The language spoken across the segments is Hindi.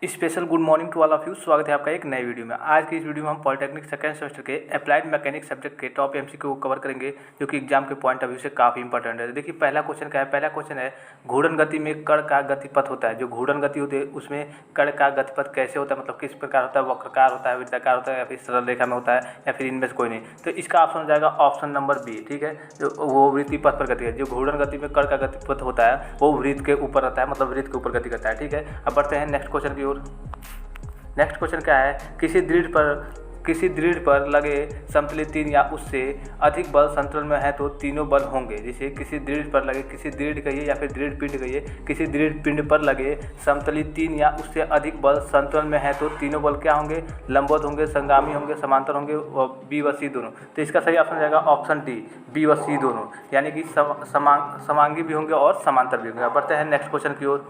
Special good morning to all of you. स्वागत है आपका एक नए वीडियो में। आज की इस वीडियो में हम पॉलिटेक्निक सेकेंड सेमेस्टर के अप्लाइड मैकेनिक सब्जेक्ट के टॉप एमसीक्यू को कवर करेंगे, जो कि एग्जाम के पॉइंट ऑफ व्यू से काफ़ी इंपॉर्टेंट है। देखिए पहला क्वेश्चन क्या है। पहला क्वेश्चन है घूर्णन गति में कण का गतिपथ होता है। जो घूर्णन गति होती है उसमें कण का गतिपथ कैसे होता है, मतलब किस प्रकार होता है, वक्रकार होता है, वृत्ताकार होता है, या फिर सरल रेखा में होता है, या फिर इनमें से कोई नहीं। तो इसका ऑप्शन हो जाएगा ऑप्शन नंबर बी। ठीक है, जो वो वृत्तीय पथ पर गति है। जो घूर्णन गति में कण का गतिपथ होता है वो वृत्त के ऊपर रहता है, मतलब वृत्त के ऊपर गति करता है। ठीक है, अब बढ़ते हैं नेक्स्ट क्वेश्चन की ओर। नेक्स्ट क्वेश्चन क्या है। किसी दृढ़ पर लगे समतली 3 या उससे अधिक बल संतुलन में है तो तीनों बल होंगे। जैसे किसी दृढ़ पर लगे, किसी दृढ़ कहिए या फिर दृढ़ पिंड कहिए, किसी दृढ़ पिंड पर लगे समतली 3 या उससे अधिक बल संतुलन में है तो तीनों बल क्या होंगे, लंबवत होंगे, संगामी होंगे, समांतर होंगे, और बी व सी दोनों। तो इसका सही ऑप्शन हो जाएगा ऑप्शन डी, बी व सी दोनों, यानी कि समांगी भी होंगे और समांतर भी होंगे। अब बढ़ते हैं नेक्स्ट क्वेश्चन की ओर।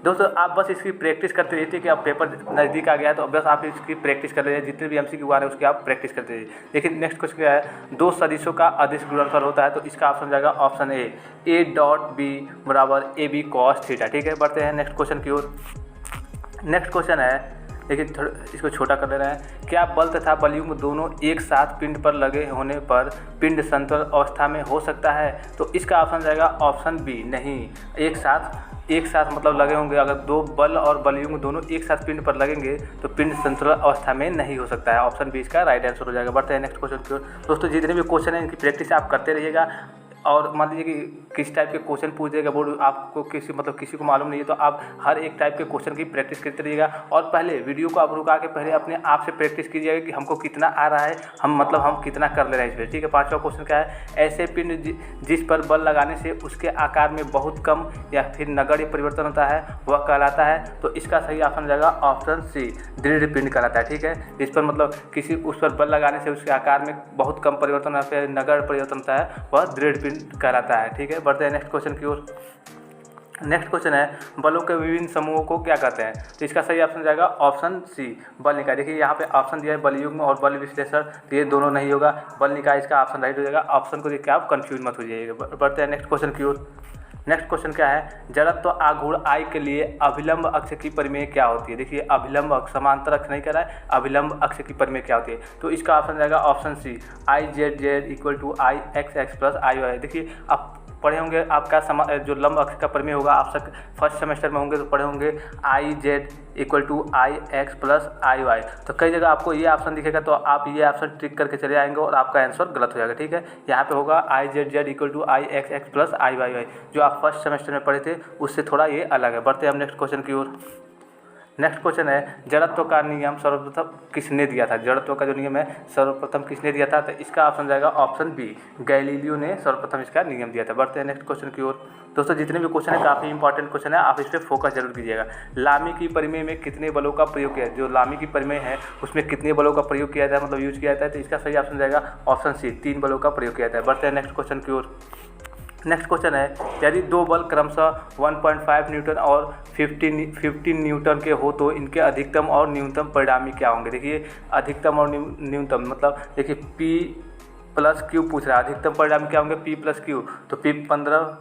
दोस्तों आप बस इसकी प्रैक्टिस करते रहिए कि अब पेपर नज़दीक आ गया है, तो बस आप इसकी प्रैक्टिस कर रहे हैं। जितने भी एमसीक्यू आ रहे हैं उसकी आप प्रैक्टिस करते रहिए। लेकिन नेक्स्ट क्वेश्चन क्या है। दो सदिशों का अदिश गुणनफल होता है, तो इसका ऑप्शन जाएगा ऑप्शन ए डॉट बी बराबर ए बी कॉस थीटा। ठीक है, बढ़ते हैं नेक्स्ट क्वेश्चन की ओर। नेक्स्ट क्वेश्चन है, देखिए थोड़ा इसको छोटा कर ले रहे हैं। क्या बल तथा बलयुग्म दोनों एक साथ पिंड पर लगे होने पर पिंड संतुलन अवस्था में हो सकता है? तो इसका ऑप्शन जाएगा ऑप्शन बी, नहीं। एक साथ मतलब लगे होंगे। अगर दो बल और बलयुग्म दोनों एक साथ पिंड पर लगेंगे तो पिंड संतुलन अवस्था में नहीं हो सकता है। ऑप्शन बी इसका राइट आंसर हो जाएगा। बढ़ते हैं नेक्स्ट क्वेश्चन की ओर। दोस्तों जितने भी क्वेश्चन हैं इनकी प्रैक्टिस आप करते रहिएगा, और मान लीजिए कि किस टाइप के क्वेश्चन पूछ देगा बोर्ड, आपको किसी को मालूम नहीं है, तो आप हर एक टाइप के क्वेश्चन की प्रैक्टिस करते रहिएगा। और पहले वीडियो को आप रुका के पहले अपने आप से प्रैक्टिस कीजिएगा कि हमको कितना आ रहा है, हम कितना कर ले रहे हैं इसमें। ठीक है, पांचवा क्वेश्चन क्या है। ऐसे पिंड जिस पर बल लगाने से उसके आकार में बहुत कम या फिर नगण्य परिवर्तन होता है वह कहलाता है? तो इसका सही ऑप्शन जाएगा ऑप्शन सी, दृढ़ पिंड कहलाता है। ठीक है, इस पर मतलब उस पर बल लगाने से उसके आकार में बहुत कम परिवर्तन या फिर नगण्य परिवर्तन होता है, वह दृढ़ पिंड कहलाता है। ठीक है, बढ़ते हैं नेक्स्ट क्वेश्चन की ओर। नेक्स्ट क्वेश्चन है बलों के विभिन्न समूहों को क्या कहते हैं? तो इसका सही ऑप्शन जाएगा ऑप्शन सी, बल निकाय। देखिए यहाँ पे ऑप्शन दिया है बलयुग्म और बल विश्लेषण, तो ये दोनों नहीं होगा, बल निकाय इसका ऑप्शन राइट हो जाएगा। ऑप्शन को देख के आप कंफ्यूज मत हो जाइएगा। बढ़ते हैं नेक्स्ट क्वेश्चन की ओर। नेक्स्ट क्वेश्चन क्या है। जड़त्व आघूर्ण आई के लिए अभिलंब अक्ष की परिमेय क्या होती है? देखिए अभिलंब अक्ष, समांतर अक्ष नहीं कह रहा है, अभिलंब अक्ष की परिमेय क्या होती है? तो इसका ऑप्शन जाएगा option C, I Z Z equal to I X X plus I Y. देखिए आप पढ़े होंगे, आपका जो लंब अक्ष का परिमेय होगा, आप सब फर्स्ट सेमेस्टर में होंगे तो पढ़े होंगे I Z equal to I X plus I Y. तो कई जगह आपको ये ऑप्शन दिखेगा, तो आप ये ऑप्शन ट्रिक करके चले आएंगे और आपका आंसर गलत हो जाएगा। ठीक है, यहाँ पे होगा I Z Z equal to I X X plus I Y Y. जो आप फर्स्ट सेमेस्टर में पढ़े थे उससे थोड़ा ये अलग है। बढ़ते हैं हम नेक्स्ट क्वेश्चन की ओर। नेक्स्ट क्वेश्चन है जड़त्व का नियम सर्वप्रथम किसने दिया था? जड़त्व का जो नियम है सर्वप्रथम किसने दिया था? तो इसका ऑप्शन जाएगा ऑप्शन बी, गैलीलियो ने सर्वप्रथम इसका नियम दिया था। बढ़ते हैं नेक्स्ट क्वेश्चन की ओर। दोस्तों जितने भी क्वेश्चन है काफ़ी इंपॉर्टेंट क्वेश्चन है, आप इस पर फोकस जरूर कीजिएगा। लामी की परिमेय में कितने बलों का प्रयोग किया? जो लामी की परिमेय है उसमें कितने बलों का प्रयोग किया जाता है, मतलब यूज किया जाता है? तो इसका सही ऑप्शन जाएगा ऑप्शन सी, 3 बलों का प्रयोग किया जाता है। बढ़ते हैं नेक्स्ट क्वेश्चन की ओर। नेक्स्ट क्वेश्चन है यदि दो बल क्रमशः 1.5 न्यूटन और 15 न्यूटन के हो तो इनके अधिकतम और न्यूनतम परिणामी क्या होंगे? देखिए अधिकतम और न्यूनतम मतलब देखिए P प्लस क्यू पूछ रहा है, अधिकतम परिणामी क्या होंगे? P प्लस क्यू, तो P 15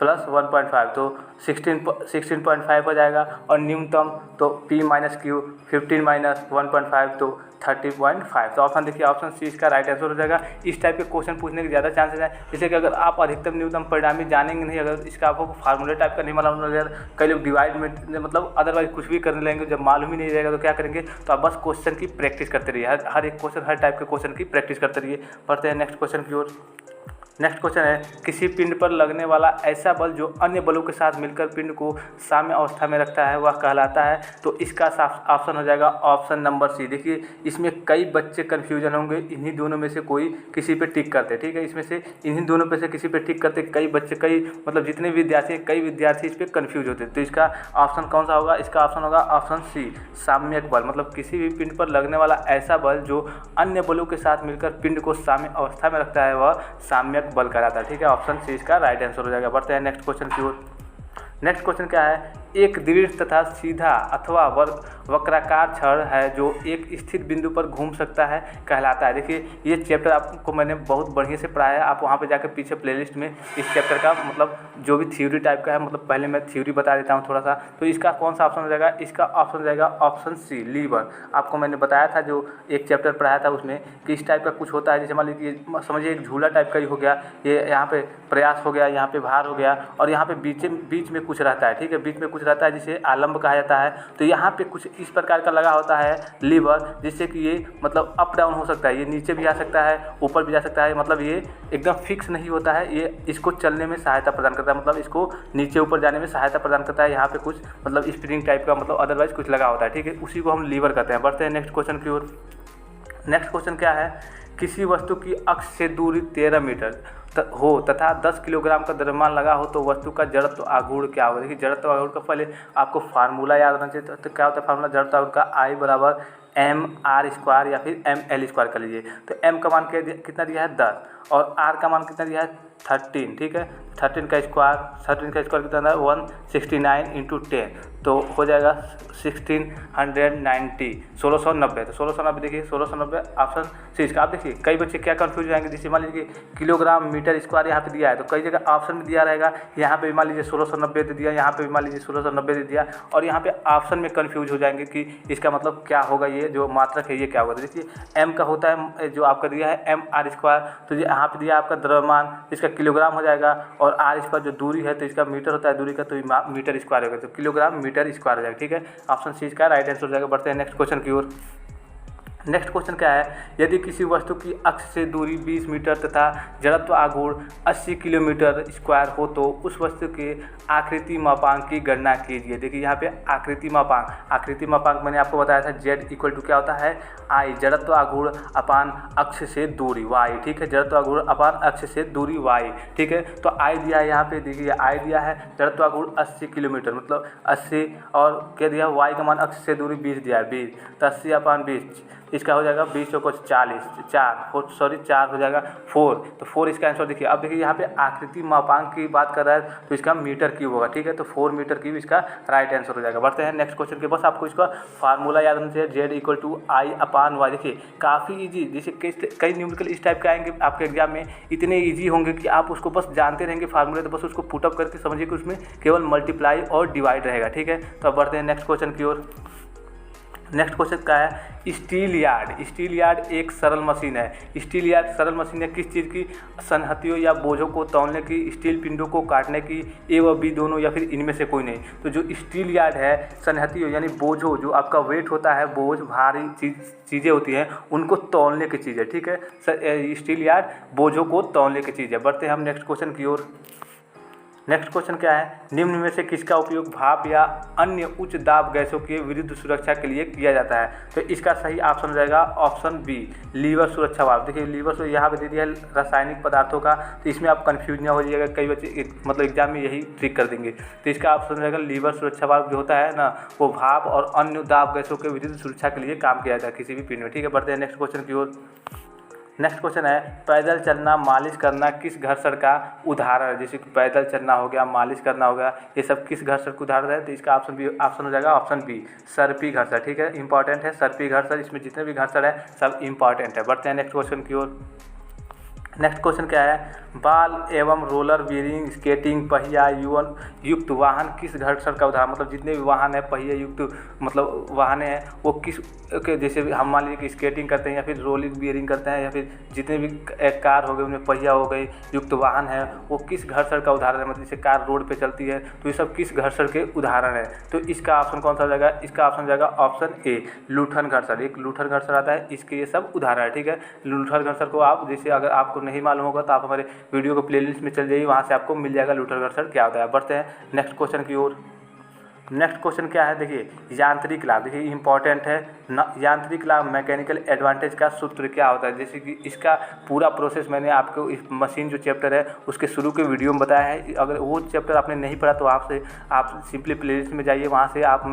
प्लस 1.5 तो 16.5 हो जाएगा, और न्यूनतम तो P माइनस क्यू, 15 माइनस 1.5 तो 30.5। तो ऑप्शन देखिए ऑप्शन सी इसका राइट आंसर हो जाएगा। इस टाइप के क्वेश्चन पूछने के ज़्यादा चांसेस हैं, जैसे कि अगर आप अधिकतम न्यूनतम परिणामी जानेंगे नहीं, अगर इसका आपको फार्मूले टाइप का नहीं मालूम अगर कई लोग डिवाइड में मतलब अदरवाइज कुछ भी करने लगेंगे, जब मालूम ही नहीं रहेगा तो क्या करेंगे? तो आप बस क्वेश्चन की प्रैक्टिस करते रहिए, हर एक क्वेश्चन, हर टाइप के क्वेश्चन की प्रैक्टिस करते रहिए। बढ़ते हैं नेक्स्ट क्वेश्चन की ओर। नेक्स्ट क्वेश्चन है किसी पिंड पर लगने वाला ऐसा बल जो अन्य बलों के साथ मिलकर पिंड को साम्य अवस्था में रखता है वह कहलाता है? तो इसका ऑप्शन हो जाएगा ऑप्शन नंबर सी। देखिए इसमें कई बच्चे कन्फ्यूजन होंगे, इन्हीं दोनों में से कोई किसी पे टिक करते। ठीक है, इसमें से इन्हीं दोनों पे से किसी पे टिक करते, कई बच्चे मतलब जितने कई विद्यार्थी इस पर कन्फ्यूज होते। तो इसका ऑप्शन कौन सा होगा? इसका ऑप्शन होगा ऑप्शन सी, साम्यक बल। मतलब किसी भी पिंड पर लगने वाला ऐसा बल जो अन्य बलों के साथ मिलकर पिंड को साम्य अवस्था में रखता है वह साम्यक बल कहलाता है। ठीक है, ऑप्शन सी इसका राइट आंसर हो जाएगा। बढ़ते हैं नेक्स्ट क्वेश्चन की ओर। नेक्स्ट क्वेश्चन क्या है। एक दृढ़ तथा सीधा अथवा वक्राकार छड़ है जो एक स्थिर बिंदु पर घूम सकता है कहलाता है। देखिए ये चैप्टर आपको मैंने बहुत बढ़िया से पढ़ाया है, आप वहाँ पे जाकर पीछे प्लेलिस्ट में इस चैप्टर का मतलब जो भी थ्योरी टाइप का है, मतलब पहले मैं थ्योरी बता देता हूँ थोड़ा सा। तो इसका कौन सा ऑप्शन हो जाएगा, इसका ऑप्शन हो जाएगा ऑप्शन सी, लीवर। आपको मैंने बताया था जो एक चैप्टर पढ़ाया था उसमें कि इस टाइप का कुछ होता है, जैसे मान लीजिए समझिए एक झूला टाइप का ही हो गया, ये यहाँ पे प्रयास हो गया, यहाँ पे भार हो गया, और यहाँ पे बीच में कुछ रहता है, ठीक है, बीच में कुछ रहता है जिसे आलम्ब कहा जाता है। तो यहाँ पे कुछ इस प्रकार का लगा होता है लीवर, जिससे कि ये मतलब अप डाउन हो सकता है, ये नीचे भी आ सकता है, ऊपर भी जा सकता है, मतलब ये एकदम फिक्स नहीं होता है, ये इसको चलने में सहायता प्रदान करता है, मतलब इसको नीचे ऊपर जाने में सहायता प्रदान करता है। यहाँ पे कुछ मतलब स्प्रिंग टाइप का मतलब अदरवाइज कुछ लगा होता है, ठीक है, उसी को हम लीवर कहते हैं। बढ़ते हैं नेक्स्ट क्वेश्चन की ओर। नेक्स्ट क्वेश्चन क्या है, किसी वस्तु की अक्ष से दूरी 13 मीटर हो तथा 10 किलोग्राम का द्रव्यमान लगा हो तो वस्तु का जड़त्व आघूर्ण क्या होगा। देखिए जड़त्व आघूर्ण का पहले आपको फार्मूला याद रखना चाहिए। तो क्या होता है फार्मूला जड़त्व आघूर्ण का, I बराबर mr² या फिर ml² कर लीजिए। तो m का मान कितना दिया है 10 और r का मान कितना दिया है 13, ठीक है, 13 का स्क्वायर कितना है 169 इंटू 10, तो हो जाएगा 1690, 1690। तो 1690 देखिए 1690 ऑप्शन सी इसका। आप देखिए कई बच्चे क्या कंफ्यूज हो जाएंगे, जैसे मान लीजिए किलोग्राम मीटर स्क्वायर यहाँ पे दिया है, तो कई जगह ऑप्शन में दिया रहेगा, यहाँ पे भी मान लीजिए 1690 दे दिया, यहाँ पे भी मान लीजिए 1690 दे दिया, और यहाँ पे ऑप्शन में कंफ्यूज हो जाएंगे कि इसका मतलब क्या होगा, ये जो मात्रक है ये क्या होगा। तो देखिए m का होता है जो आपका दिया है mr², तो यहाँ पे दिया आपका द्रव्यमान, इसका किलोग्राम हो जाएगा, और r² जो दूरी है तो इसका मीटर होता है दूरी का, तो मीटर स्क्वायर होगा, तो किलोग्राम मीटर स्क्वायर हो जाएगा, ठीक है, ऑप्शन सी इसका राइट आंसर हो जाएगा। बढ़ते हैं नेक्स्ट क्वेश्चन की ओर। नेक्स्ट क्वेश्चन क्या है, यदि किसी वस्तु की अक्ष से दूरी 20 मीटर तथा जड़त्व आघूर्ण 80 किलोमीटर स्क्वायर हो तो उस वस्तु के आकृति मापांक की गणना कीजिए। देखिए यहाँ पे आकृति मापांक मैंने आपको बताया था z इक्वल टू क्या होता है I, जड़त्व आघूर्ण अपान अक्ष से दूरी y, ठीक है, जड़त्व आघूर्ण अपान अक्ष से दूरी y, ठीक है। तो I दिया है यहाँ पे, देखिए I दिया है जड़त्व आघूर्ण 80 किलोमीटर, मतलब 80, और क्या दिया y का मान अक्ष से दूरी 20 दिया है 20, तो 80 अपान 20 इसका हो जाएगा 20 को 40, 4 हो जाएगा 4, तो 4 इसका आंसर। देखिए अब देखिए यहाँ पे आकृति मापांक की बात कर रहा है तो इसका मीटर क्यूब होगा, ठीक है, तो 4 मीटर क्यूब इसका राइट आंसर हो जाएगा। बढ़ते हैं नेक्स्ट क्वेश्चन के, बस आपको इसका फार्मूला याद रखना चाहिए, z equal to I upon y। देखिए काफ़ी ईजी, जैसे कई न्यूमेरिकल इस टाइप के आएंगे आपके एग्जाम में, इतने ईजी होंगे कि आप उसको बस जानते रहेंगे फार्मूले, तो बस उसको पुटअप करके समझिए कि उसमें केवल मल्टीप्लाई और डिवाइड रहेगा, ठीक है। तो अब बढ़ते हैं नेक्स्ट क्वेश्चन की ओर। नेक्स्ट क्वेश्चन क्या है, स्टील यार्ड एक सरल मशीन है। स्टील यार्ड सरल मशीन है किस चीज़ की, संहतियों या बोझों को तौलने की, स्टील पिंडों को काटने की, ए व बी दोनों या फिर इनमें से कोई नहीं। तो जो स्टील यार्ड है, संहतियों यानी बोझों, जो आपका वेट होता है, बोझ भारी चीज़ें होती हैं उनको तौलने की चीज़ है, ठीक है, स्टील यार्ड बोझों को तौलने की चीज़ है। बढ़ते हैं हम नेक्स्ट क्वेश्चन की ओर। नेक्स्ट क्वेश्चन क्या है, निम्न में से किसका उपयोग भाप या अन्य उच्च दाब गैसों के विरुद्ध सुरक्षा के लिए किया जाता है। तो इसका सही ऑप्शन हो जाएगा ऑप्शन बी, लीवर सुरक्षा वाल्व। देखिए लीवर यहाँ पे दे दिया है रासायनिक पदार्थों का, तो इसमें आप कंफ्यूज ना हो जाइएगा, कई बच्चे मतलब एग्जाम में यही ट्रिक कर देंगे। तो इसका ऑप्शन हो जाएगा लीवर सुरक्षा वाल्व जो होता है ना, वो भाप और अन्य दाब गैसों के विरुद्ध सुरक्षा के लिए काम किया जाता है किसी भी पिंड में, ठीक है। बढ़ते हैं नेक्स्ट क्वेश्चन की ओर। नेक्स्ट क्वेश्चन है, पैदल चलना, मालिश करना किस घर्षण का उदाहरण है। जैसे कि पैदल चलना हो गया, मालिश करना हो गया, ये सब किस घर्षण का उदाहरण है। तो इसका ऑप्शन हो जाएगा ऑप्शन बी, सर्पी घर्षण, ठीक है, इंपॉर्टेंट है सर्पी घर्षण, इसमें जितने भी घर्षण है सब इंपॉर्टेंट है। बढ़ते हैं नेक्स्ट क्वेश्चन की ओर। नेक्स्ट क्वेश्चन क्या है, बाल एवं रोलर बीयरिंग स्केटिंग पहिया युक्त वाहन किस घर्षण का उदाहरण, मतलब जितने भी वाहन है पहिया युक्त मतलब वाहन है वो किस के, जैसे हम मान लीजिए कि स्केटिंग करते हैं या फिर रोलिंग बीयरिंग करते हैं या फिर जितने भी कार हो गए उनमें पहिया हो गई युक्त वाहन है वो किस घर्षण का उदाहरण है। मतलब जैसे कार रोड पे चलती है तो ये सब किस घर्षण के उदाहरण है। तो इसका ऑप्शन कौन सा हो जाएगा, इसका ऑप्शन हो जाएगा ऑप्शन ए, लूठन घर्षण। एक लूठन घर्षण आता है, इसके ये सब उदाहरण है, ठीक है। लूठन घर्षण को आप जैसे अगर आपको नहीं मालूम होगा तो आप हमारे वीडियो को प्लेलिस्ट में चल जाइए, वहाँ से आपको मिल जाएगा लूठन घर्षण क्या होता है। बढ़ते हैं नेक्स्ट क्वेश्चन की ओर। नेक्स्ट क्वेश्चन क्या है, देखिए यांत्रिक लाभ, देखिए इंपॉर्टेंट है यांत्रिक लाभ मैकेनिकल एडवांटेज का सूत्र क्या होता है। जैसे कि इसका पूरा प्रोसेस मैंने आपको इस मशीन जो चैप्टर है उसके शुरू के वीडियो में बताया है। अगर वो चैप्टर आपने नहीं पढ़ा तो आप सिंपली प्लेलिस्ट में जाइए, वहाँ से आप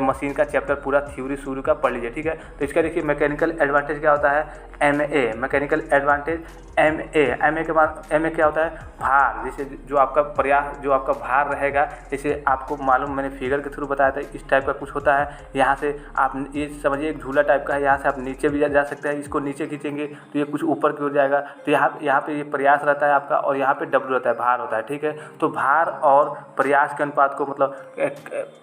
मशीन का चैप्टर पूरा थ्योरी शुरू का पढ़ लीजिए, ठीक है। तो इसका देखिए मैकेनिकल एडवांटेज क्या होता है, MA मैकेनिकल एडवांटेज MA के बाद MA क्या होता है, भार। जैसे जो आपका प्रयास जो आपका भार रहेगा, जैसे आपको मालूम मैंने फिगर के थ्रू बताया था, इस टाइप का कुछ होता है। यहाँ से आप ये समझिए एक झूला टाइप का है, यहाँ से आप नीचे भी जा सकते हैं। इसको नीचे खींचेंगे तो ये कुछ ऊपर की ओर जाएगा। तो यहाँ पे ये प्रयास रहता है आपका, और यहाँ पे डब्ल्यू रहता है, भार होता है, ठीक है। तो भार और प्रयास के अनुपात को मतलब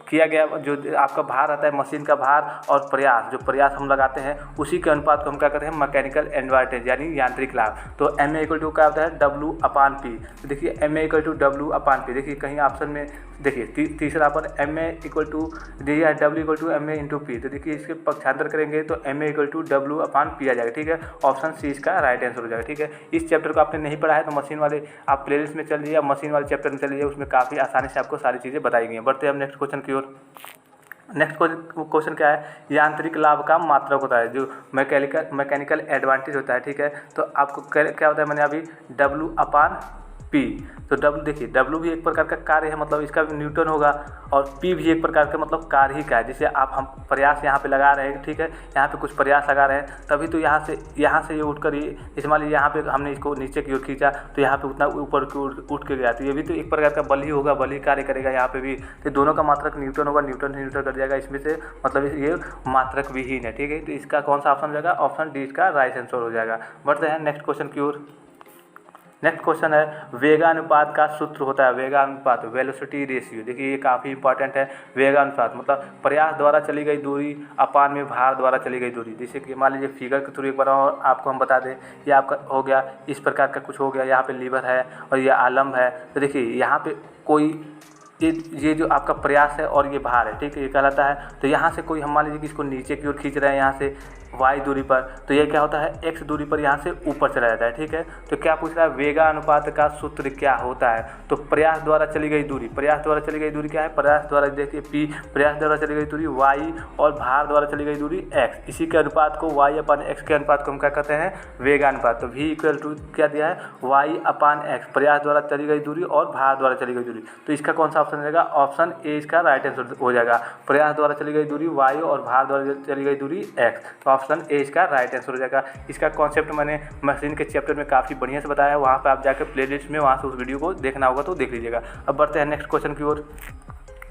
किया गया, जो आपका भार रहता है, मशीन का भार और प्रयास, जो प्रयास हम लगाते हैं उसी के अनुपात को हम क्या कहते हैं, मैकेनिकल एडवांटेज यानी यांत्रिक लाभ। तो MA = क्या होता है, W/P। तो देखिए MA = W/P। देखिए कहीं ऑप्शन में देखिए तीसरा पर MA = दिया है W = MA × P। तो देखिए इसके पक्षांतर करेंगे तो MA = W/P आ जाएगा, ठीक है। ऑप्शन सी इसका राइट आंसर हो जाएगा, ठीक है। इस चैप्टर को आपने नहीं पढ़ा है तो मशीन वाले आप प्लेलिस्ट में चल जाइए, मशीन वाले चैप्टर में चल जाइए, उसमें काफ़ी आसानी से आपको सारी चीज़ें बताई गई हैं। बढ़ते हैं हम नेक्स्ट क्वेश्चन की ओर। नेक्स्ट क्वेश्चन क्या है, यांत्रिक लाभ का मात्रक होता है, जो मैकेनिकल एडवांटेज होता है, ठीक है। तो आपको क्या होता है, मैंने अभी W/P। तो W देखिए, W भी एक प्रकार का कार्य है, मतलब इसका भी न्यूटन होगा, और P भी एक प्रकार का मतलब कार्य ही का है। जैसे हम प्रयास यहाँ पे लगा रहे हैं, ठीक है, यहाँ पे कुछ प्रयास लगा रहे हैं, तभी तो यहाँ से ये उठकर ये मान लीजिए यहाँ पे हमने इसको नीचे की ओर खींचा तो यहाँ पे उतना ऊपर की ओर उठ के गया, तो ये भी तो एक प्रकार का बल ही होगा, बल ही कार्य करेगा यहाँ पे भी। तो दोनों का मात्रक न्यूटन होगा, न्यूटन से न्यूटन कट जाएगा इसमें से, मतलब ये मात्रक विहीन है, ठीक है। तो इसका कौन सा ऑप्शन हो जाएगा, ऑप्शन डी इसका राइट आंसर हो जाएगा। बढ़ते हैं नेक्स्ट क्वेश्चन की ओर। नेक्स्ट क्वेश्चन है, वेगानुपात का सूत्र होता है, वेगानुपात, वेलोसिटी रेशियो। देखिए ये काफ़ी इंपॉर्टेंट है। वेगानुपात मतलब प्रयास द्वारा चली गई दूरी अपान में भार द्वारा चली गई दूरी। जैसे कि मान लीजिए फिगर के थ्रू एक बार और आपको हम बता दें, ये आपका हो गया इस प्रकार का कुछ हो गया, यहाँ पे लीवर है और ये आलम्ब है। तो देखिए यहाँ पे कोई ये जो आपका प्रयास है और ये भार है, ठीक है, ये कहलाता है। तो यहाँ से कोई हम मान लीजिए कि इसको नीचे की ओर खींच रहे हैं यहाँ से y दूरी पर, तो ये क्या होता है, x दूरी पर यहाँ से ऊपर चला जाता है, ठीक है। तो क्या पूछ रहा है, वेगानुपात का सूत्र क्या होता है। तो प्रयास द्वारा चली गई दूरी, प्रयास द्वारा चली गई दूरी क्या है, प्रयास द्वारा देखिए P, प्रयास द्वारा चली गई दूरी y, और भार द्वारा चली गई दूरी x। इसी के अनुपात को y/x के अनुपात को हम क्या कहते हैं, वेगानुपात। तो V = क्या दिया है, y/x, प्रयास द्वारा चली गई दूरी और भार द्वारा चली गई दूरी। तो इसका कौन सा ऑप्शन रहेगा, ऑप्शन ए इसका राइट आंसर हो जाएगा। प्रयास द्वारा चली गई दूरी y और भार द्वारा चली गई दूरी x। तो ऑप्शन ए इसका राइट आंसर हो जाएगा। इसका कॉन्सेप्ट मैंने मशीन के चैप्टर में काफ़ी बढ़िया से बताया है, वहाँ पे आप जाकर प्लेलिस्ट में वहाँ से उस वीडियो को देखना होगा तो देख लीजिएगा। अब बढ़ते हैं नेक्स्ट क्वेश्चन की ओर।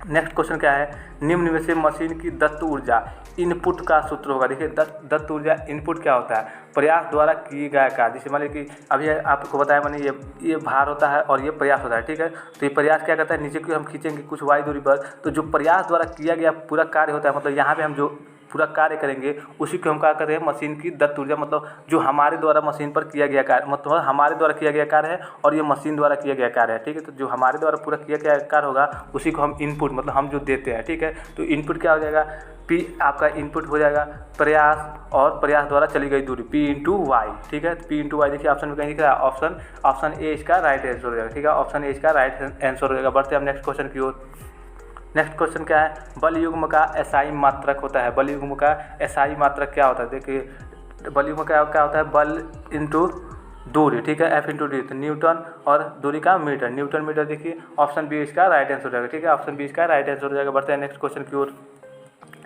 नेक्स्ट क्वेश्चन क्या है, निम्न में से मशीन की दत्त ऊर्जा इनपुट का सूत्र होगा। देखिए दत्त ऊर्जा इनपुट क्या होता है, प्रयास द्वारा किए गए कार्य। जैसे मान लीजिए कि अभी आपको बताया मैंने, ये भार होता है और ये प्रयास होता है, ठीक है। तो ये प्रयास क्या करता है, नीचे की हम खींचेंगे कुछ y दूरी पर, तो जो प्रयास द्वारा किया गया पूरा कार्य होता है, मतलब यहाँ पे हम जो पूरा कार्य करेंगे उसी को हम क्या कहते हैं, मशीन की दत्त ऊर्जा। मतलब जो हमारे द्वारा मशीन पर किया गया कार्य, मतलब हमारे द्वारा किया गया कार्य है और ये मशीन द्वारा किया गया कार्य है, ठीक है। तो जो हमारे द्वारा पूरा किया गया कार्य होगा उसी को हम इनपुट, मतलब हम जो देते हैं, ठीक है। तो इनपुट क्या हो जाएगा, P आपका इनपुट हो जाएगा प्रयास और प्रयास द्वारा चली गई दूरी P × y, ठीक है। P × y देखिए ऑप्शन में कहीं दिख रहा है, ऑप्शन ए इसका राइट आंसर हो जाएगा, ठीक है। ऑप्शन ए इसका राइट आंसर हो जाएगा। बढ़ते हैं हम नेक्स्ट क्वेश्चन की ओर। नेक्स्ट क्वेश्चन क्या है, बल युग्म का SI मात्रक होता है। बल युग्म का SI मात्रक क्या होता है, देखिए बल युग्म क्या होता है, बल इंटू दूरी, ठीक है, F × D। तो न्यूटन और दूरी का मीटर, न्यूटन मीटर। देखिए ऑप्शन बी इसका राइट आंसर हो जाएगा, ठीक है। ऑप्शन बी इसका राइट आंसर हो जाएगा। बढ़ते हैं नेक्स्ट क्वेश्चन की ओर।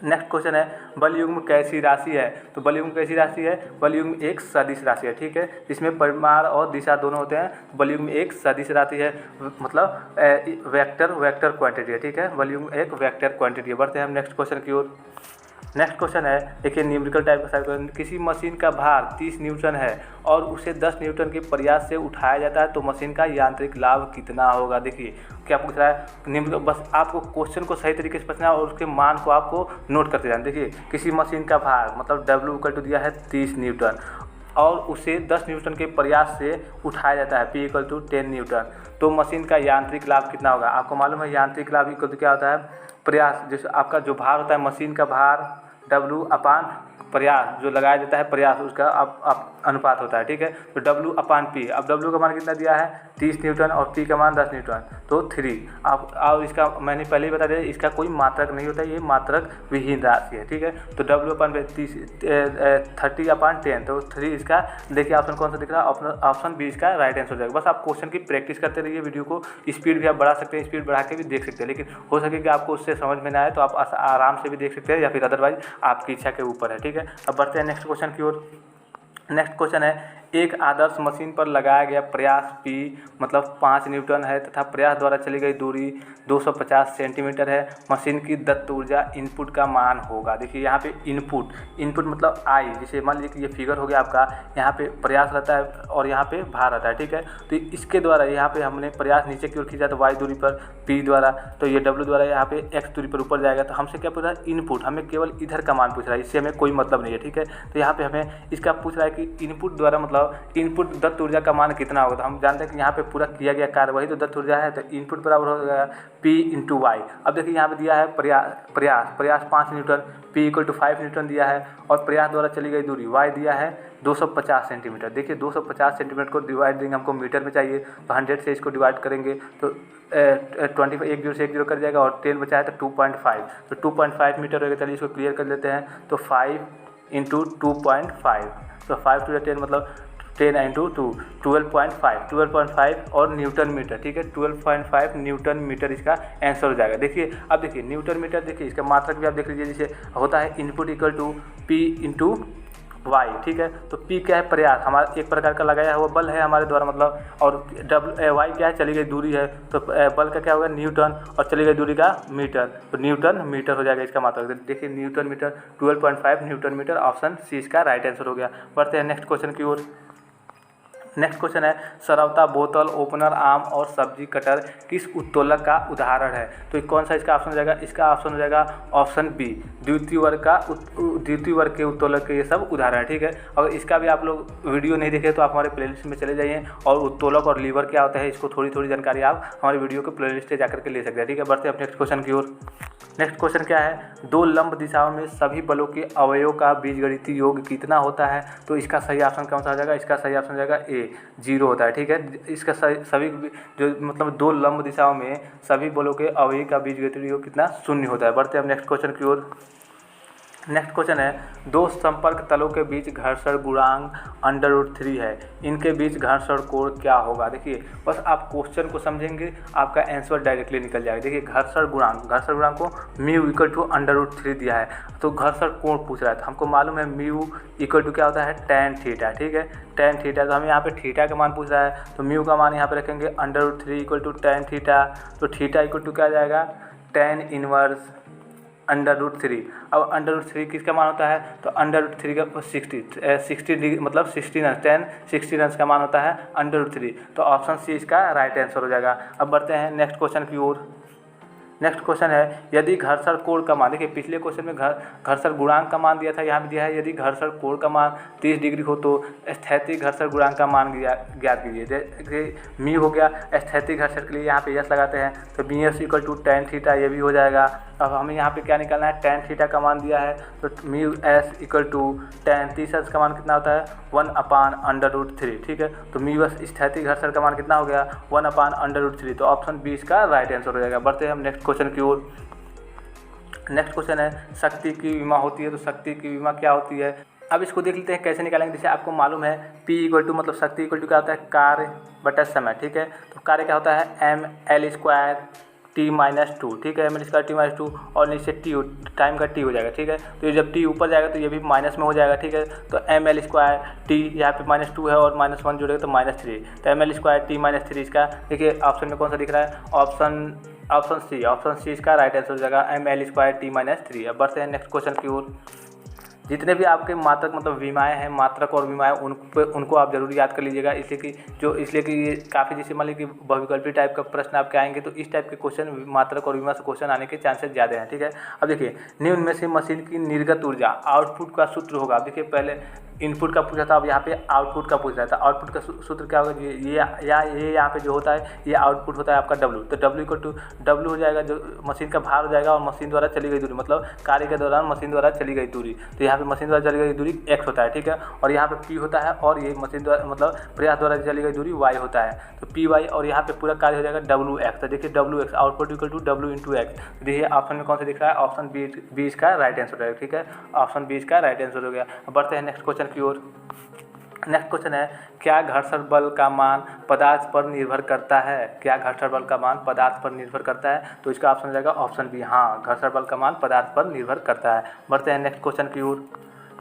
नेक्स्ट क्वेश्चन है, बल युग्म कैसी राशि है। तो बल युग्म कैसी राशि है, बल युग्म एक सदिश राशि है, ठीक है। जिसमें परिमाण और दिशा दोनों होते हैं। बल युग्म एक सदिश राशि है, मतलब वेक्टर क्वांटिटी है, ठीक है। बल युग्म एक वेक्टर क्वांटिटी है। बढ़ते हैं हम नेक्स्ट क्वेश्चन की ओर। नेक्स्ट क्वेश्चन है, देखिए न्यूमेरिकल टाइप का क्वेश्चन, किसी मशीन का भार 30 न्यूटन है और उसे 10 न्यूटन के प्रयास से उठाया जाता है, तो मशीन का यांत्रिक लाभ कितना होगा। देखिए क्या पूछ रहा है, निम्न, बस आपको क्वेश्चन को सही तरीके से समझना और उसके मान को आपको नोट करते जाना। देखिए किसी मशीन का भार, मतलब W = दिया है 30 न्यूटन और उसे 10 न्यूटन के प्रयास से उठाया जाता है, P = 10 न्यूटन, तो मशीन का यांत्रिक लाभ कितना होगा। आपको मालूम है यांत्रिक लाभ क्या होता है, प्रयास, जैसे आपका जो भार होता है मशीन का भार W/ प्रयास जो लगाया जाता है, प्रयास उसका आप अनुपात होता है, ठीक है। तो W/P, अब W का मान कितना दिया है 30 न्यूटन और P का मान 10 न्यूटन, तो 3। अब इसका मैंने पहले ही बता दिया, इसका कोई मात्रक नहीं होता, ये मात्रक विहीन राशि है, ठीक है। तो W/30 30/10, तो 3 इसका। देखिए ऑप्शन कौन सा दिख रहा है, ऑप्शन बी इसका राइट आंसर हो जाएगा। बस आप क्वेश्चन की प्रैक्टिस करते रहिए, वीडियो को स्पीड भी आप बढ़ा सकते हैं, स्पीड बढ़ा के भी देख सकते हैं, लेकिन हो सके कि आपको उससे समझ में ना आए तो आप आराम से भी देख सकते हैं, या फिर अदरवाइज आपकी इच्छा के ऊपर है, ठीक है। अब बढ़ते हैं नेक्स्ट क्वेश्चन की ओर। नेक्स्ट क्वेश्चन है, एक आदर्श मशीन पर लगाया गया प्रयास P मतलब 5 न्यूटन है तथा प्रयास द्वारा चली गई दूरी 250 सेंटीमीटर है। मशीन की दत्त ऊर्जा इनपुट का मान होगा। देखिए यहाँ पे इनपुट मतलब आई, जैसे मान लीजिए कि ये फिगर हो गया आपका, यहाँ पे प्रयास रहता है और यहाँ पे भार रहता है, ठीक है। तो इसके द्वारा यहाँ पे हमने प्रयास नीचे की ओर खींचा तो y दूरी पर P द्वारा, तो ये W द्वारा यहाँ पे x दूरी पर ऊपर जाएगा। तो हमसे क्या पूछ रहा है? इनपुट। हमें केवल इधर का मान पूछ रहा है, इससे हमें कोई मतलब नहीं है, ठीक है। तो यहाँ पे हमें इसका पूछ रहा है कि इनपुट द्वारा मतलब इनपुट दत्त ऊर्जा का मान कितना होगा। तो हम जानते हैं कि यहाँ पे पूरा किया गया कार्य वही तो दत्त ऊर्जा है, तो इनपुट बराबर हो जाएगा P इंटू वाई। अब देखिए यहाँ पे दिया है प्रयास 5 newton, P equal to 5 newton दिया है और प्रयास द्वारा चली गई दूरी y दिया है 250 सेंटीमीटर। देखिए 250 सेंटीमीटर को डिवाइड देंगे, हमको मीटर में चाहिए, तो 100 से इसको डिवाइड करेंगे तो 25 एक जीरो से एक जीरो कर जाएगा और 10 बचा है तो 2.5, तो 2.5 मीटर होगा। चलिए इसको क्लियर कर लेते हैं। तो 5 इंटू 2.5, तो 5 टू 10 मतलब 10 इंटू 2 12.5 और न्यूटन मीटर, ठीक है। 12.5 न्यूटन मीटर इसका आंसर हो जाएगा। देखिए अब देखिए न्यूटन मीटर, देखिए इसका मात्रक भी आप देख लीजिए, जैसे होता है input equal to P into Y, ठीक है। तो P क्या है? प्रयास, हमारा एक प्रकार का लगाया हुआ बल है हमारे द्वारा मतलब, और वाई क्या है? चली गई दूरी है, तो बल का क्या होगा? न्यूटन, और चली गई दूरी का मीटर, तो न्यूटन मीटर हो जाएगा इसका मात्रक। देखिए newton metre 12.5 newton metre, option C इसका राइट आंसर हो गया। बढ़ते हैं नेक्स्ट क्वेश्चन की ओर। नेक्स्ट क्वेश्चन है सरवता बोतल, ओपनर, आम और सब्जी कटर किस उत्तोलक का उदाहरण है? तो कौन सा इसका ऑप्शन हो जाएगा? इसका ऑप्शन हो जाएगा ऑप्शन बी, द्वितीय वर्ग के उत्तोलक के ये सब उदाहरण है, ठीक है। अगर इसका भी आप लोग वीडियो नहीं देखे तो आप हमारे प्लेलिस्ट में चले जाइए, और उत्तोलक और लीवर क्या होता है इसको थोड़ी जानकारी आप हमारे वीडियो के प्लेलिस्ट से जाकर के ले सकते हैं, ठीक है। बढ़ते हैं अब नेक्स्ट क्वेश्चन की ओर। नेक्स्ट क्वेश्चन क्या है? दो लंब दिशाओं में सभी बलों के अवयवों का बीजगणितीय योग कितना होता है? तो इसका सही ऑप्शन कौन सा हो जाएगा? इसका सही ऑप्शन हो जाएगा ए, 0 होता है, ठीक है। इसका सभी जो मतलब दो लंब दिशाओं में सभी बलों के अवयवी का बीजगणितीय योग कितना? 0 होता है। बढ़ते हैं अब नेक्स्ट क्वेश्चन की ओर। नेक्स्ट क्वेश्चन है दो संपर्क तलों के बीच घर्षण गुणांक √3 है, इनके बीच घर्षण कोण क्या होगा? देखिए बस आप क्वेश्चन को समझेंगे, आपका आंसर डायरेक्टली निकल जाएगा। देखिए घर्षण गुणांक को म्यू इक्वल टू √3 दिया है, तो घर्षण कोण पूछ रहा है, तो हमको मालूम है म्यू इक्वल टू क्या होता है? tan थीटा, ठीक है, tan थीटा। तो हमें यहाँ पे थीटा का मान पूछ रहा है, तो म्यू का मान यहाँ पे रखेंगे √3 इक्वल टू tan थीटा, तो थीटा इक्वल टू क्या जाएगा? tan inverse √3। अब √3 किसका मान होता है? तो √3 का 60 मतलब 60 रन का मान होता है √3, तो ऑप्शन सी इसका राइट आंसर हो जाएगा। अब बढ़ते हैं नेक्स्ट क्वेश्चन की ओर। नेक्स्ट क्वेश्चन है यदि घर्षण कोण का मान, देखिए पिछले क्वेश्चन में घर्षण गुणांक का मान दिया था, यहाँ भी दिया है यदि घर्षण कोण का मान 30 डिग्री हो तो स्थैतिक घर्षण गुणांक का मान ज्ञात कीजिए। जैसे मी हो गया स्थैतिक घर्षण के लिए, यहाँ पे यस लगाते हैं तो B S equal to tan theta, ये भी हो जाएगा। अब हमें यहाँ पे क्या निकालना है? tan थीटा का मान दिया है, तो mu S equal to tan 30 का मान कितना होता है? 1/√3, ठीक है। तो म्यू एस स्थैतिक घर्षण का मान कितना हो गया? 1/√3, तो ऑप्शन बी इसका राइट आंसर हो जाएगा। बढ़ते हैं हम नेक्स्ट क्वेश्चन की ओर। नेक्स्ट क्वेश्चन है शक्ति की विमा होती है, तो शक्ति की विमा क्या होती है? अब इसको देख लेते हैं कैसे निकालेंगे। जैसे आपको मालूम है P इक्वल टू मतलब शक्ति इक्वल टू क्या होता है? कार्य बटा समय, ठीक है। तो कार्य क्या होता है? ml² t-2, ठीक है, ml² t-2, और नीचे टी टाइम का टी हो जाएगा, ठीक है। तो ये जब टी ऊपर जाएगा तो ये भी माइनस में हो जाएगा, ठीक है। तो ml² t यहाँ पे -2 है और -1 जुड़ेगा तो -3, तो ml² t-3 इसका देखिए ऑप्शन में कौन सा दिख रहा है? ऑप्शन सी इसका राइट आंसर हो जाएगा ml² t-3। अब बढ़ते हैं नेक्स्ट क्वेश्चन की ओर। जितने भी आपके मात्रक मतलब विमाएँ हैं, मात्रक और विमाएँ, उनको आप जरूर याद कर लीजिएगा, इसलिए कि ये काफ़ी, जैसे मान लीजिए कि बहुविकल्पी टाइप का प्रश्न आपके आएंगे तो इस टाइप के क्वेश्चन मात्रक और विमा से क्वेश्चन आने के चांसेस ज़्यादा हैं, ठीक है। अब देखिए निम्न में से मशीन की निर्गत ऊर्जा आउटपुट का सूत्र होगा। देखिए पहले इनपुट का पूछा था, अब यहाँ पे आउटपुट का पूछ रहा था। आउटपुट का सूत्र क्या होगा? ये यहाँ पे जो होता है ये आउटपुट होता है आपका W, तो W इक्वल टू W हो जाएगा, जो मशीन का भार हो जाएगा, और मशीन द्वारा चली गई दूरी मतलब कार्य के दौरान मशीन द्वारा चली गई दूरी, तो यहाँ पे मशीन द्वारा चली गई दूरी x होता है, ठीक है। और यहाँ पे P होता है, और ये मशीन द्वारा मतलब प्रयास द्वारा चली गई दूरी y होता है, तो PY, और यहाँ पे पूरा कार्य हो जाएगा WX। तो देखिए WX output equal to W into X. देखिए ऑप्शन में कौन सा दिख रहा है? ऑप्शन बी इसका राइट आंसर हो जाएगा, ठीक है। ऑप्शन बी इसका राइट आंसर हो गया। बढ़ते हैं नेक्स्ट क्वेश्चन की ओर। नेक्स्ट क्वेश्चन है क्या घर्षण बल का मान पदार्थ पर निर्भर करता है? क्या घर्षण बल का मान पदार्थ पर निर्भर करता है? तो इसका ऑप्शन हो जाएगा ऑप्शन बी, हाँ, घर्षण बल का मान पदार्थ पर निर्भर करता है। बढ़ते हैं नेक्स्ट क्वेश्चन की ओर।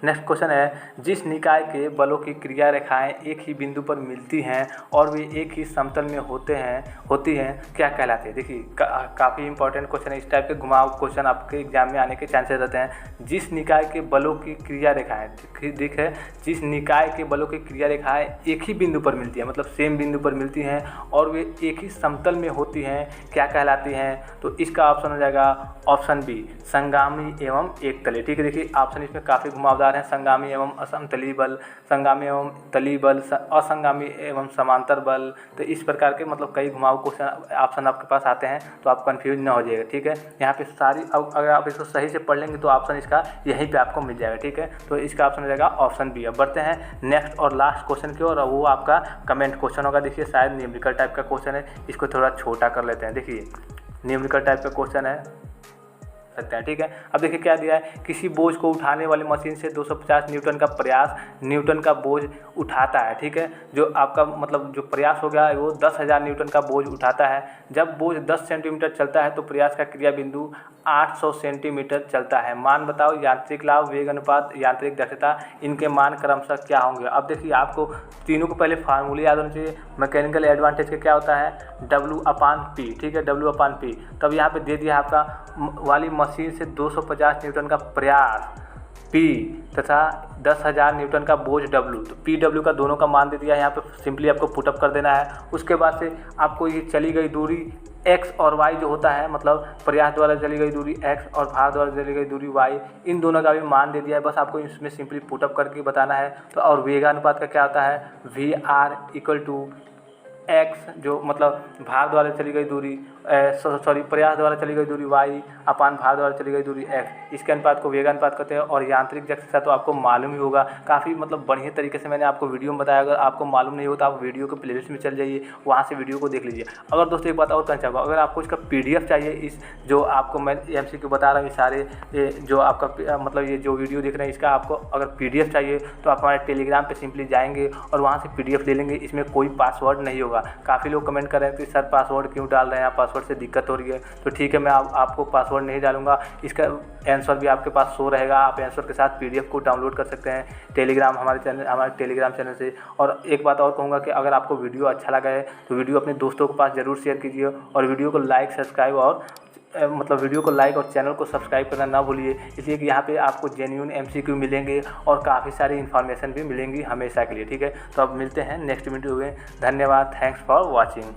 नेक्स्ट क्वेश्चन है, जिस निकाय के बलों की क्रिया रेखाएं एक ही बिंदु पर मिलती हैं और वे एक ही समतल में होती हैं क्या कहलाते हैं। देखिए काफ़ी इंपॉर्टेंट क्वेश्चन है। इस टाइप के घुमाव क्वेश्चन आपके एग्जाम में आने के चांसेस रहते हैं। जिस निकाय के बलों की क्रिया रेखाएं, ठीक है, जिस निकाय के बलों की क्रिया रेखाएं एक ही बिंदु पर मिलती हैं, मतलब सेम बिंदु पर मिलती हैं और वे एक ही समतल में होती हैं क्या कहलाती हैं। तो इसका ऑप्शन हो जाएगा ऑप्शन बी, संगामी एवं एकतली। ठीक है, देखिए ऑप्शन इसमें काफ़ी घुमावदार हैं। संगामी एवं असमतली बल, संगामी एवं तली बल, असंगामी एवं समांतर बल। तो इस प्रकार के मतलब कई घुमाव क्वेश्चन ऑप्शन आपके पास आते हैं, तो आप कंफ्यूज ना हो जाइएगा। ठीक है, यहाँ पे सारी अगर आप इसको सही से पढ़ लेंगे तो ऑप्शन इसका यहीं पे आपको मिल जाएगा। ठीक है, तो इसका ऑप्शन हो जाएगा ऑप्शन बी। अब बढ़ते हैं नेक्स्ट और लास्ट क्वेश्चन की ओर, वो आपका कमेंट क्वेश्चन होगा। देखिए शायद न्यूमेरिकल टाइप का क्वेश्चन है, इसको थोड़ा छोटा कर लेते हैं। देखिए न्यूमेरिकल टाइप का क्वेश्चन है सकते हैं। ठीक है, अब देखिए क्या दिया है, किसी बोझ को उठाने वाली मशीन से 250 न्यूटन का प्रयास न्यूटन का बोझ उठाता है। ठीक है, जो आपका मतलब जो प्रयास हो गया है वो 10,000 न्यूटन का बोझ उठाता है। जब बोझ 10 सेंटीमीटर चलता है तो प्रयास का क्रिया बिंदु 800 सेंटीमीटर चलता है। मान बताओ, यांत्रिक लाभ, वेग अनुपात, यांत्रिक दक्षता, इनके मान क्रमशः क्या होंगे। अब देखिए आपको तीनों को पहले फार्मूले याद होने चाहिए। मैकेनिकल एडवांटेज का क्या होता है, W/P। ठीक है, W/P। तब यहाँ पे दे दिया आपका वाली मशीन से 250 न्यूटन का प्रयास P तथा 10,000 न्यूटन का बोझ W। तो PW का दोनों का मान दे दिया है, यहाँ पे सिंपली आपको पुटअप कर देना है। उसके बाद से आपको ये चली गई दूरी x और y जो होता है, मतलब प्रयास द्वारा चली गई दूरी x और भार द्वारा चली गई दूरी y, इन दोनों का भी मान दे दिया है। बस आपको इसमें सिंपली पुटअप करके बताना है। तो और वेगानुपात का क्या होता है, VR = x, जो मतलब भार द्वारा चली गई दूरी प्रयास द्वारा चली गई दूरी y अपान भार द्वारा चली गई दूरी x, इसके अनुपात को वेगानुपात कहते हैं। और यांत्रिक दक्षता तो आपको मालूम ही होगा, काफ़ी मतलब बढ़िया तरीके से मैंने आपको वीडियो में बताया। अगर आपको मालूम नहीं हो तो आप वीडियो के प्लेलिस्ट में चल जाइए, वहाँ से वीडियो को देख लीजिए। अगर दोस्तों एक बात और कहना चाहूँगा, अगर आपको इसका PDF चाहिए, इस जो आपको मैं MCQ बता रहा हूँ, ये सारे जो आपका मतलब ये जो वीडियो देख रहे हैं, इसका आपको अगर PDF चाहिए तो आप हमारे टेलीग्राम पर सिंपली जाएंगे और वहाँ से PDF ले लेंगे। इसमें कोई पासवर्ड नहीं होगा। काफ़ी लोग कमेंट कर रहे हैं कि सर पासवर्ड क्यों डाल रहे हैं आप, पासवर्ड से दिक्कत हो रही है। तो ठीक है, मैं आपको पासवर्ड नहीं डालूंगा, इसका आंसर भी आपके पास शो रहेगा। आप आंसर के साथ PDF को डाउनलोड कर सकते हैं हमारे टेलीग्राम चैनल से। और एक बात और कहूँगा कि अगर आपको वीडियो अच्छा लगा है तो वीडियो अपने दोस्तों के पास ज़रूर शेयर कीजिए और वीडियो को लाइक सब्सक्राइब और वीडियो को लाइक और चैनल को सब्सक्राइब करना ना भूलिए, इसलिए कि यहाँ पे आपको जेन्युइन MCQ मिलेंगे और काफ़ी सारी इन्फॉर्मेशन भी मिलेंगी हमेशा के लिए। ठीक है, तो अब मिलते हैं नेक्स्ट वीडियो में। धन्यवाद, थैंक्स फॉर वॉचिंग।